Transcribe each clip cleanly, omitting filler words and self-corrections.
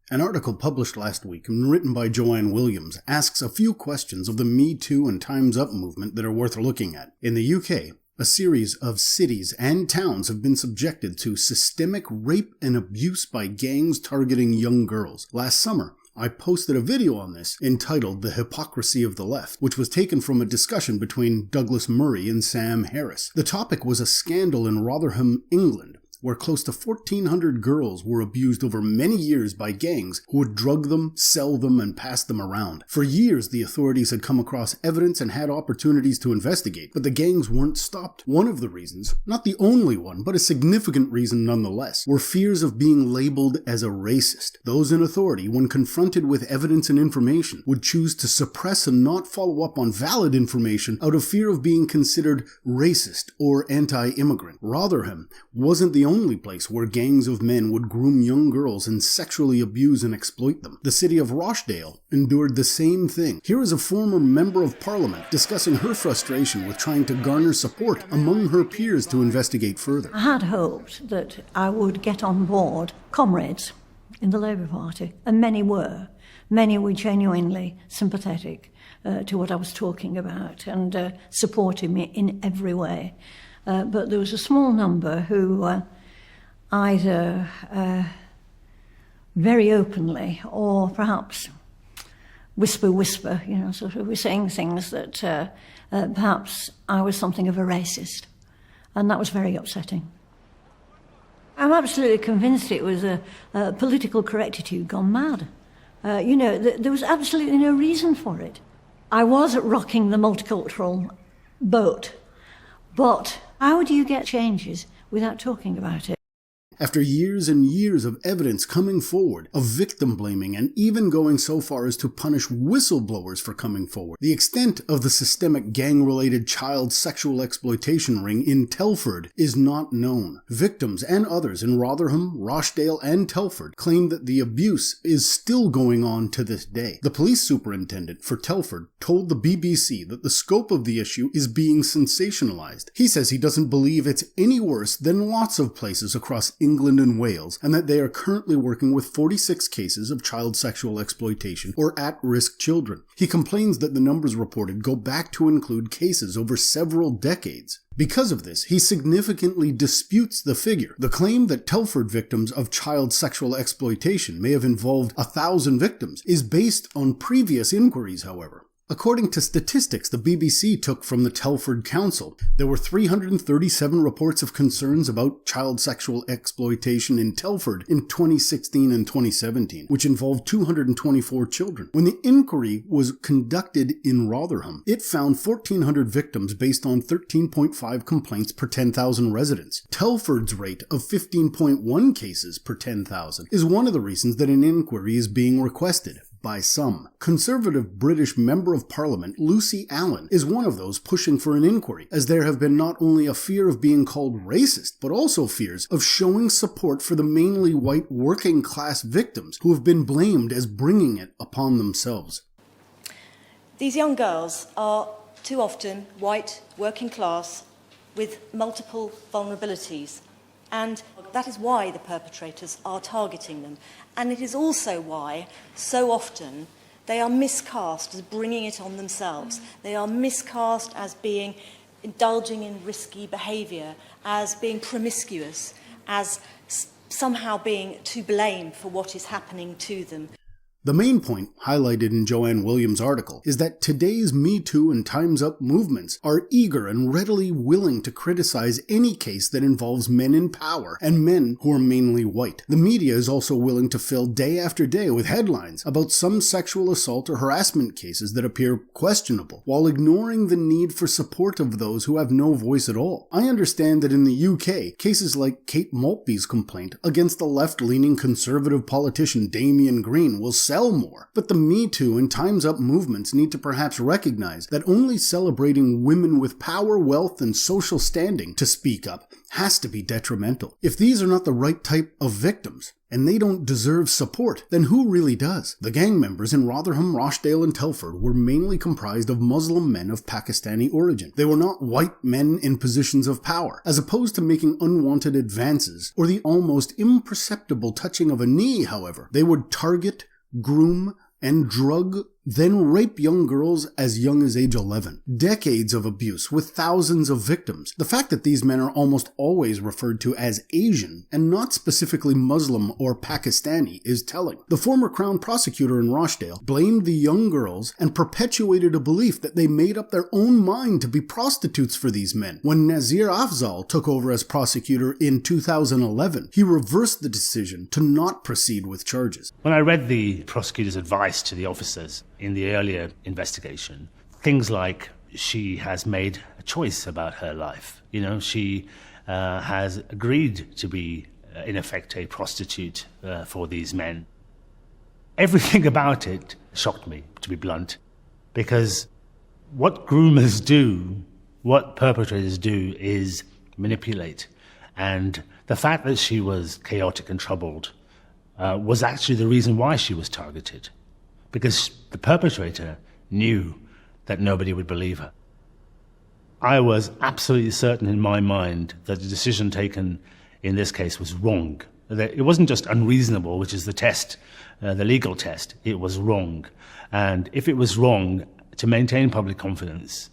An article published last week and written by Joanne Williams asks a few questions of the Me Too and Time's Up movement that are worth looking at. In the UK, a series of cities and towns have been subjected to systemic rape and abuse by gangs targeting young girls. Last summer, I posted a video on this entitled The Hypocrisy of the Left, which was taken from a discussion between Douglas Murray and Sam Harris. The topic was a scandal in Rotherham, England, where close to 1,400 girls were abused over many years by gangs who would drug them, sell them, and pass them around. For years, the authorities had come across evidence and had opportunities to investigate, but the gangs weren't stopped. One of the reasons, not the only one, but a significant reason nonetheless, were fears of being labeled as a racist. Those in authority, when confronted with evidence and information, would choose to suppress and not follow up on valid information out of fear of being considered racist or anti-immigrant. Rotherham wasn't the only place where gangs of men would groom young girls and sexually abuse and exploit them. The city of Rochdale endured the same thing. Here is a former member of parliament discussing her frustration with trying to garner support among her peers to investigate further. I had hoped that I would get on board comrades in the Labour Party, and many were. Many were genuinely sympathetic to what I was talking about and supported me in every way. But there was a small number who either very openly or perhaps whisper, sort of were saying things that perhaps I was something of a racist. And that was very upsetting. I'm absolutely convinced it was a political correctitude gone mad. There was absolutely no reason for it. I was rocking the multicultural boat, but how do you get changes without talking about it? After years and years of evidence coming forward, of victim blaming, and even going so far as to punish whistleblowers for coming forward, the extent of the systemic gang-related child sexual exploitation ring in Telford is not known. Victims and others in Rotherham, Rochdale, and Telford claim that the abuse is still going on to this day. The police superintendent for Telford told the BBC that the scope of the issue is being sensationalized. He says he doesn't believe it's any worse than lots of places across England and Wales, and that they are currently working with 46 cases of child sexual exploitation or at-risk children. He complains that the numbers reported go back to include cases over several decades. Because of this, he significantly disputes the figure. The claim that Telford victims of child sexual exploitation may have involved 1,000 victims is based on previous inquiries, however. According to statistics the BBC took from the Telford Council, there were 337 reports of concerns about child sexual exploitation in Telford in 2016 and 2017, which involved 224 children. When the inquiry was conducted in Rotherham, it found 1,400 victims based on 13.5 complaints per 10,000 residents. Telford's rate of 15.1 cases per 10,000 is one of the reasons that an inquiry is being requested. By some. Conservative British Member of Parliament Lucy Allen is one of those pushing for an inquiry, as there have been not only a fear of being called racist, but also fears of showing support for the mainly white working class victims who have been blamed as bringing it upon themselves. These young girls are too often white, working class, with multiple vulnerabilities. And that is why the perpetrators are targeting them. And it is also why, so often, they are miscast as bringing it on themselves. They are miscast as being indulging in risky behaviour, as being promiscuous, as somehow being to blame for what is happening to them. The main point, highlighted in Joanne Williams' article, is that today's Me Too and Time's Up movements are eager and readily willing to criticize any case that involves men in power and men who are mainly white. The media is also willing to fill day after day with headlines about some sexual assault or harassment cases that appear questionable, while ignoring the need for support of those who have no voice at all. I understand that in the UK, cases like Kate Maltby's complaint against the left-leaning conservative politician Damien Green will sell more. But the Me Too and Time's Up movements need to perhaps recognize that only celebrating women with power, wealth, and social standing to speak up has to be detrimental. If these are not the right type of victims, and they don't deserve support, then who really does? The gang members in Rotherham, Rochdale, and Telford were mainly comprised of Muslim men of Pakistani origin. They were not white men in positions of power. As opposed to making unwanted advances or the almost imperceptible touching of a knee, however, they would target, groom, and drug, then rape young girls as young as age 11. Decades of abuse with thousands of victims. The fact that these men are almost always referred to as Asian and not specifically Muslim or Pakistani is telling. The former Crown prosecutor in Rochdale blamed the young girls and perpetuated a belief that they made up their own mind to be prostitutes for these men. When Nazir Afzal took over as prosecutor in 2011, he reversed the decision to not proceed with charges. When I read the prosecutor's advice to the officers in the earlier investigation, things like she has made a choice about her life. She has agreed to be, in effect, a prostitute for these men. Everything about it shocked me, to be blunt, because what groomers do, what perpetrators do, is manipulate. And the fact that she was chaotic and troubled was actually the reason why she was targeted. Because the perpetrator knew that nobody would believe her. I was absolutely certain in my mind that the decision taken in this case was wrong. That it wasn't just unreasonable, which is the test, the legal test. It was wrong. And if it was wrong, to maintain public confidence,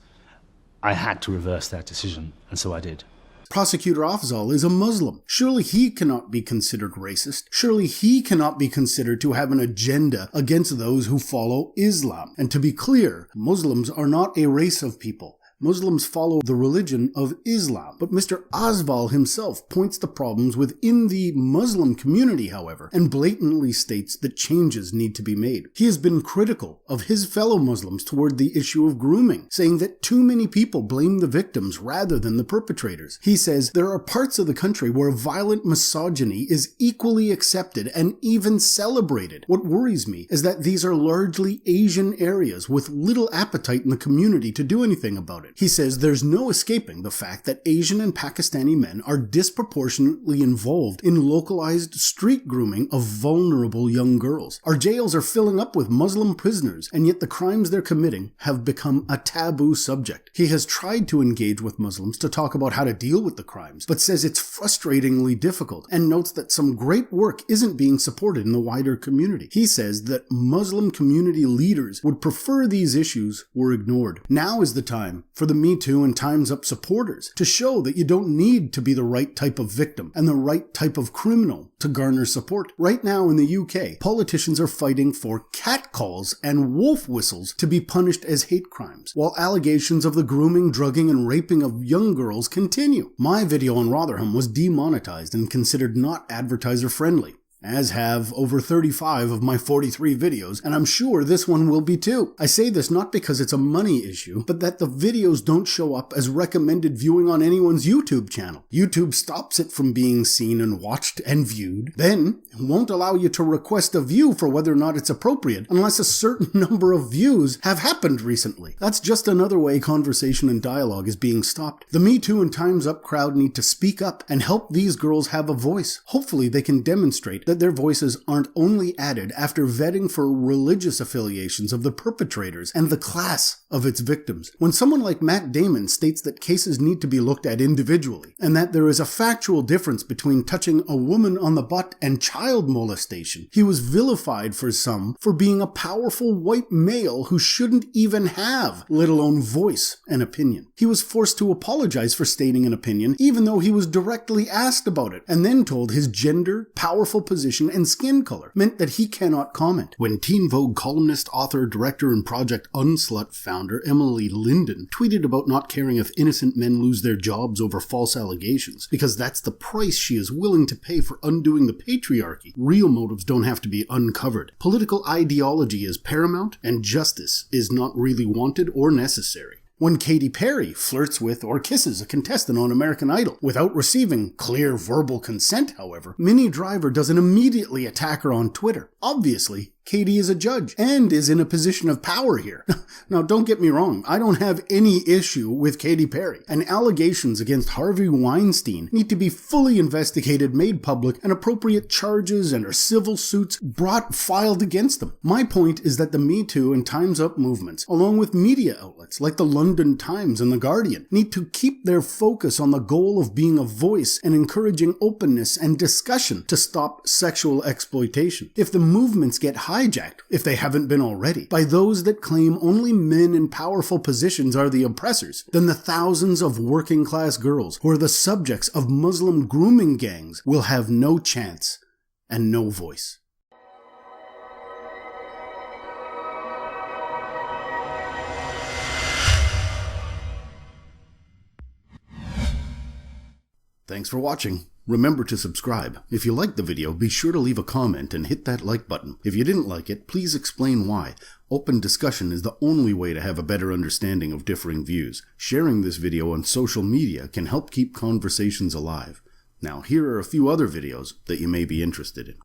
I had to reverse that decision, and so I did. Prosecutor Afzal is a Muslim. Surely he cannot be considered racist. Surely he cannot be considered to have an agenda against those who follow Islam. And to be clear, Muslims are not a race of people. Muslims follow the religion of Islam. But Mr. Afzal himself points to problems within the Muslim community, however, and blatantly states that changes need to be made. He has been critical of his fellow Muslims toward the issue of grooming, saying that too many people blame the victims rather than the perpetrators. He says there are parts of the country where violent misogyny is equally accepted and even celebrated. What worries me is that these are largely Asian areas with little appetite in the community to do anything about it. He says there's no escaping the fact that Asian and Pakistani men are disproportionately involved in localized street grooming of vulnerable young girls. Our jails are filling up with Muslim prisoners, and yet the crimes they're committing have become a taboo subject. He has tried to engage with Muslims to talk about how to deal with the crimes, but says it's frustratingly difficult, and notes that some great work isn't being supported in the wider community. He says that Muslim community leaders would prefer these issues were ignored. Now is the time for the Me Too and Time's Up supporters to show that you don't need to be the right type of victim and the right type of criminal to garner support. Right now in the UK, politicians are fighting for catcalls and wolf whistles to be punished as hate crimes, while allegations of the grooming, drugging, and raping of young girls continue. My video on Rotherham was demonetized and considered not advertiser friendly, as have over 35 of my 43 videos, and I'm sure this one will be too. I say this not because it's a money issue, but that the videos don't show up as recommended viewing on anyone's YouTube channel. YouTube stops it from being seen and watched and viewed, then won't allow you to request a view for whether or not it's appropriate unless a certain number of views have happened recently. That's just another way conversation and dialogue is being stopped. The Me Too and Time's Up crowd need to speak up and help these girls have a voice. Hopefully they can demonstrate that their voices aren't only added after vetting for religious affiliations of the perpetrators and the class of its victims. When someone like Matt Damon states that cases need to be looked at individually, and that there is a factual difference between touching a woman on the butt and child molestation, he was vilified for some for being a powerful white male who shouldn't even have, let alone voice, an opinion. He was forced to apologize for stating an opinion, even though he was directly asked about it, and then told his gender, powerful position, and skin color meant that he cannot comment. When Teen Vogue columnist, author, director, and Project Unslut founder Emily Linden tweeted about not caring if innocent men lose their jobs over false allegations, because that's the price she is willing to pay for undoing the patriarchy, real motives don't have to be uncovered. Political ideology is paramount, and justice is not really wanted or necessary. When Katy Perry flirts with or kisses a contestant on American Idol without receiving clear verbal consent, however, Minnie Driver doesn't immediately attack her on Twitter. Obviously, Katie is a judge and is in a position of power here. Now, don't get me wrong, I don't have any issue with Katy Perry, and allegations against Harvey Weinstein need to be fully investigated, made public, and appropriate charges and civil suits filed against them. My point is that the Me Too and Time's Up movements, along with media outlets like the London Times and The Guardian, need to keep their focus on the goal of being a voice and encouraging openness and discussion to stop sexual exploitation. If the movements get hijacked, if they haven't been already, by those that claim only men in powerful positions are the oppressors, then the thousands of working class girls who are the subjects of Muslim grooming gangs will have no chance and no voice. Thanks for watching. Remember to subscribe. If you liked the video, be sure to leave a comment and hit that like button. If you didn't like it, please explain why. Open discussion is the only way to have a better understanding of differing views. Sharing this video on social media can help keep conversations alive. Now, here are a few other videos that you may be interested in.